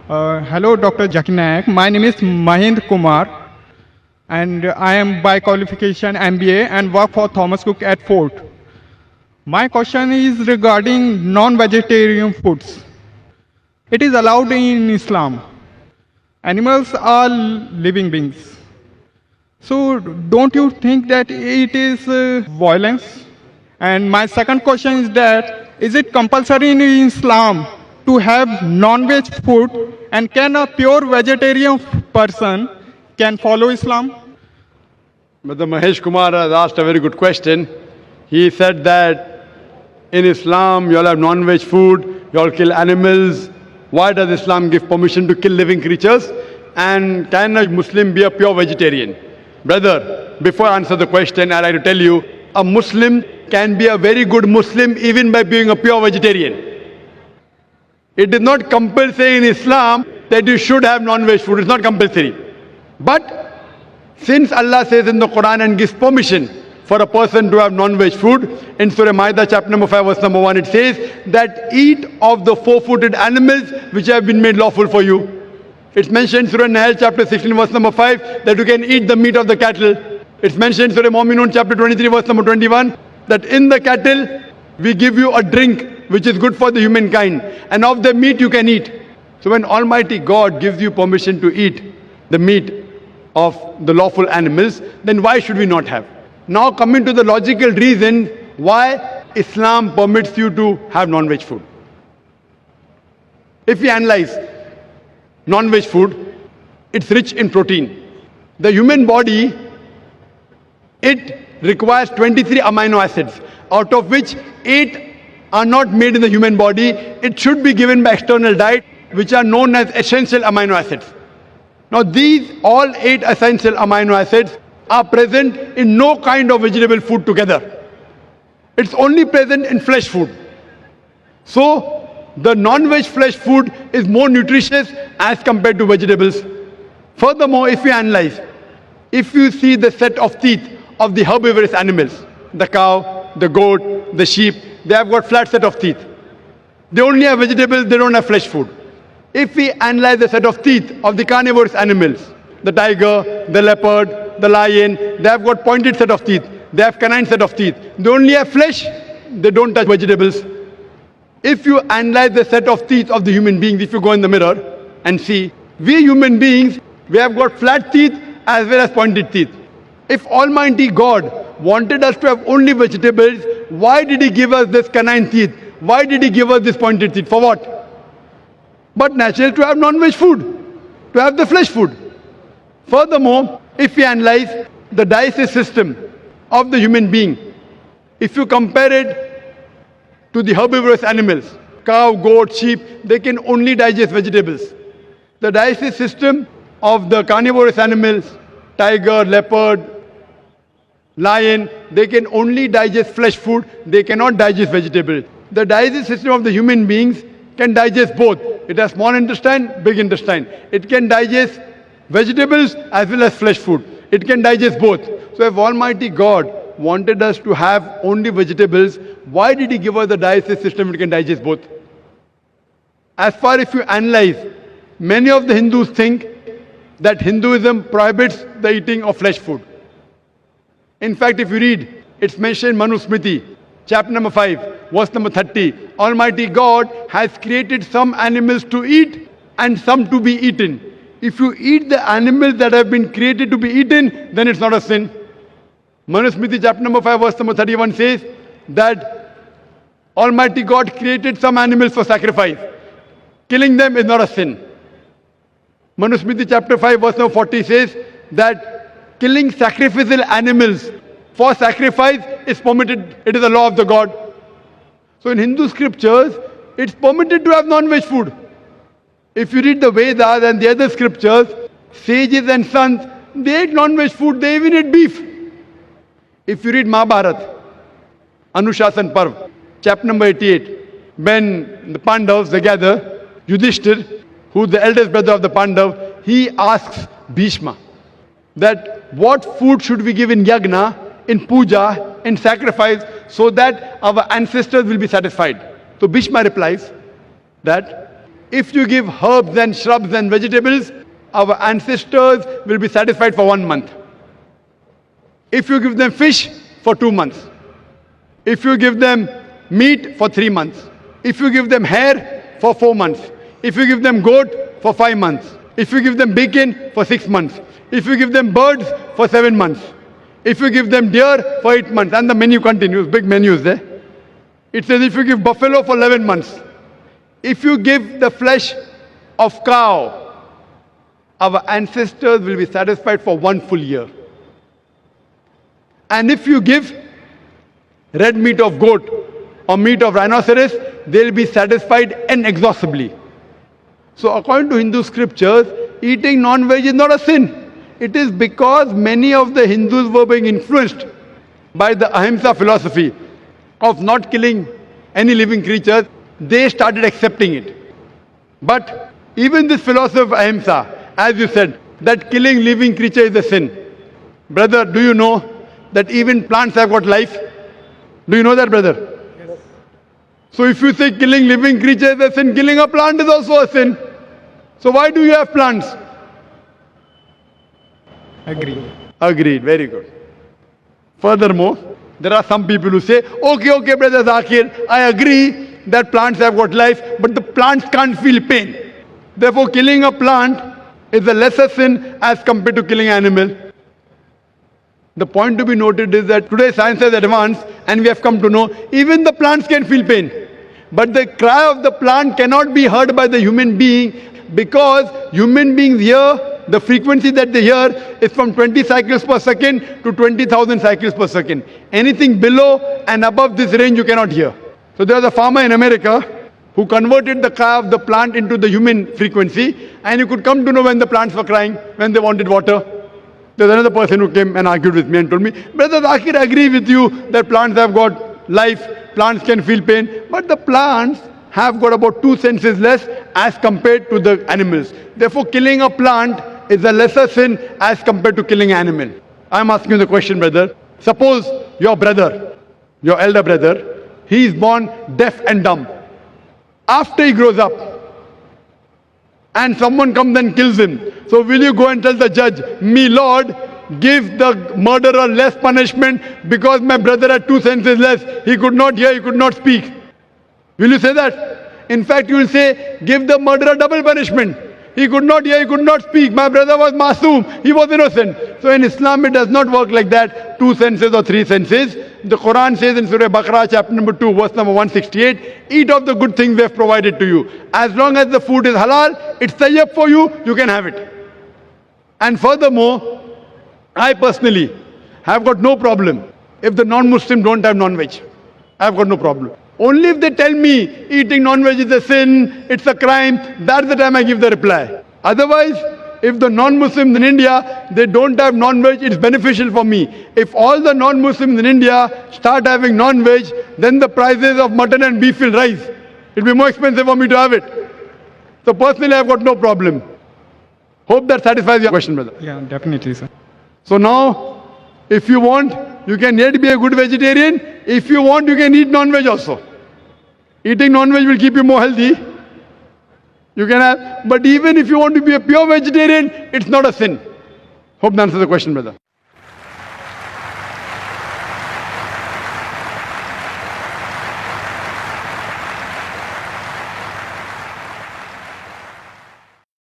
Hello, Dr. Zakir Naik. My name is Mahind Kumar, and I am by qualification MBA and work for Thomas Cook at Fort. My question is regarding non-vegetarian foods. It is allowed in Islam. Animals are living beings. So, don't you think that it is violence? And my second question is that is it compulsory in Islam to have non-veg food, and can a pure vegetarian person can follow Islam? Mr. Mahesh Kumar has asked a very good question. He said that in Islam you all have non-veg food, you all kill animals. Why does Islam give permission to kill living creatures? And can a Muslim be a pure vegetarian? Brother, before I answer the question, I'd like to tell you, a Muslim can be a very good Muslim even by being a pure vegetarian. It is not compulsory in Islam that you should have non-veg food. It's not compulsory. But since Allah says in the Quran and gives permission for a person to have non-veg food, in Surah Ma'idah chapter number 5 verse number 1 it says that eat of the four-footed animals which have been made lawful for you. It's mentioned in Surah Nahl chapter 16 verse number 5 that you can eat the meat of the cattle. It's mentioned in Surah Mu'minun chapter 23 verse number 21 that in the cattle we give you a drink which is good for the humankind, and of the meat you can eat. So when Almighty God gives you permission to eat the meat of the lawful animals, then why should we not have? Now coming to the logical reason why Islam permits you to have non-veg food. If we analyze non-veg food, it's rich in protein. The human body, it requires 23 amino acids, out of which 8 are not made in the human body. It should be given by external diet, which are known as essential amino acids. Now these all 8 essential amino acids are present in no kind of vegetable food together. It's only present in flesh food. So the non-veg flesh food is more nutritious as compared to vegetables. Furthermore, if you analyze, if you see the set of teeth of the herbivorous animals, the cow, the goat, the sheep, they have got flat set of teeth. They only have vegetables, they don't have flesh food. If we analyze the set of teeth of the carnivorous animals, the tiger, the leopard, the lion, they have got pointed set of teeth. They have canine set of teeth. They only have flesh, they don't touch vegetables. If you analyze the set of teeth of the human beings, if you go in the mirror and see, we human beings, we have got flat teeth as well as pointed teeth. If Almighty God wanted us to have only vegetables, why did He give us this canine teeth? Why did He give us this pointed teeth? For what? But naturally to have non-veg food, to have the flesh food. Furthermore, if we analyze the digestive system of the human being, if you compare it to the herbivorous animals, cow, goat, sheep, they can only digest vegetables. The digestive system of the carnivorous animals, tiger, leopard, lion, they can only digest flesh food, they cannot digest vegetables. The digestive system of the human beings can digest both. It has small intestine, big intestine. It can digest vegetables as well as flesh food. It can digest both. So if Almighty God wanted us to have only vegetables, why did He give us the digestive system which can digest both? As far if you analyze, many of the Hindus think that Hinduism prohibits the eating of flesh food. In fact, if you read, it's mentioned in Manu Smriti, chapter number 5, verse number 30. Almighty God has created some animals to eat and some to be eaten. If you eat the animals that have been created to be eaten, then it's not a sin. Manu Smriti, chapter number 5, verse number 31 says that Almighty God created some animals for sacrifice. Killing them is not a sin. Manu Smriti, chapter 5, verse number 40 says that killing sacrificial animals for sacrifice is permitted. It is the law of the God. So in Hindu scriptures, it's permitted to have non-veg food. If you read the Vedas and the other scriptures, sages and sons, they ate non-veg food, they even ate beef. If you read Mahabharata, Anushasan Parv, chapter number 88, when the Pandavas, they gather, Yudhishthir, who's the eldest brother of the Pandav, he asks Bhishma that what food should we give in yagna, in puja, in sacrifice, so that our ancestors will be satisfied. So Bhishma replies that if you give herbs and shrubs and vegetables, our ancestors will be satisfied for 1 month. If you give them fish, for 2 months. If you give them meat, for 3 months. If you give them hair, for 4 months. If you give them goat, for 5 months. If you give them bacon, for 6 months. If you give them birds, for 7 months. If you give them deer, for 8 months. And the menu continues, big menus there. It says if you give buffalo for 11 months. If you give the flesh of cow, our ancestors will be satisfied for 1 full year. And if you give red meat of goat or meat of rhinoceros, they'll be satisfied inexhaustibly. So according to Hindu scriptures, eating non-veg is not a sin. It is because many of the Hindus were being influenced by the Ahimsa philosophy of not killing any living creatures. They started accepting it. But even this philosophy of Ahimsa, as you said, that killing living creature is a sin. Brother, do you know that even plants have got life? Do you know that, brother? Yes. So if you say killing living creature is a sin, killing a plant is also a sin. So why do you have plants? Agreed. Agreed. Very good. Furthermore, there are some people who say, okay, brother Zakir, I agree that plants have got life, but the plants can't feel pain. Therefore, killing a plant is a lesser sin as compared to killing an animal. The point to be noted is that today science has advanced and we have come to know even the plants can feel pain. But the cry of the plant cannot be heard by the human being because human beings hear, the frequency that they hear is from 20 cycles per second to 20,000 cycles per second. Anything below and above this range you cannot hear. So there was a farmer in America who converted the cry of the plant into the human frequency, and you could come to know when the plants were crying, when they wanted water. There's another person who came and argued with me and told me, Brother Zakir, I agree with you that plants have got life, plants can feel pain, but the plants have got about 2 senses less as compared to the animals. Therefore, killing a plant is a lesser sin as compared to killing an animal. I'm asking you the question, brother. Suppose your brother, your elder brother, he is born deaf and dumb. After he grows up, and someone comes and kills him. So will you go and tell the judge, me Lord, give the murderer less punishment because my brother had 2 senses less. He could not hear, he could not speak. Will you say that? In fact, you will say, give the murderer double punishment. He could not hear, he could not speak. My brother was masoom, he was innocent. So in Islam, it does not work like that, 2 senses or 3 senses. The Quran says in Surah Baqarah, chapter number 2, verse number 168, eat of the good things we have provided to you. As long as the food is halal, it's tayyib for you, you can have it. And furthermore, I personally have got no problem if the non-Muslim don't have non-veg. I've got no problem. Only if they tell me eating non-veg is a sin, it's a crime, that's the time I give the reply. Otherwise, if the non-Muslims in India, they don't have non-veg, it's beneficial for me. If all the non-Muslims in India start having non-veg, then the prices of mutton and beef will rise. It'll be more expensive for me to have it. So personally, I've got no problem. Hope that satisfies your question, brother. Yeah, definitely, sir. So now, if you want, you can yet be a good vegetarian. If you want, you can eat non-veg also. Eating non-veg will keep you more healthy. You can have, but even if you want to be a pure vegetarian, it's not a sin. Hope that answers the question, brother.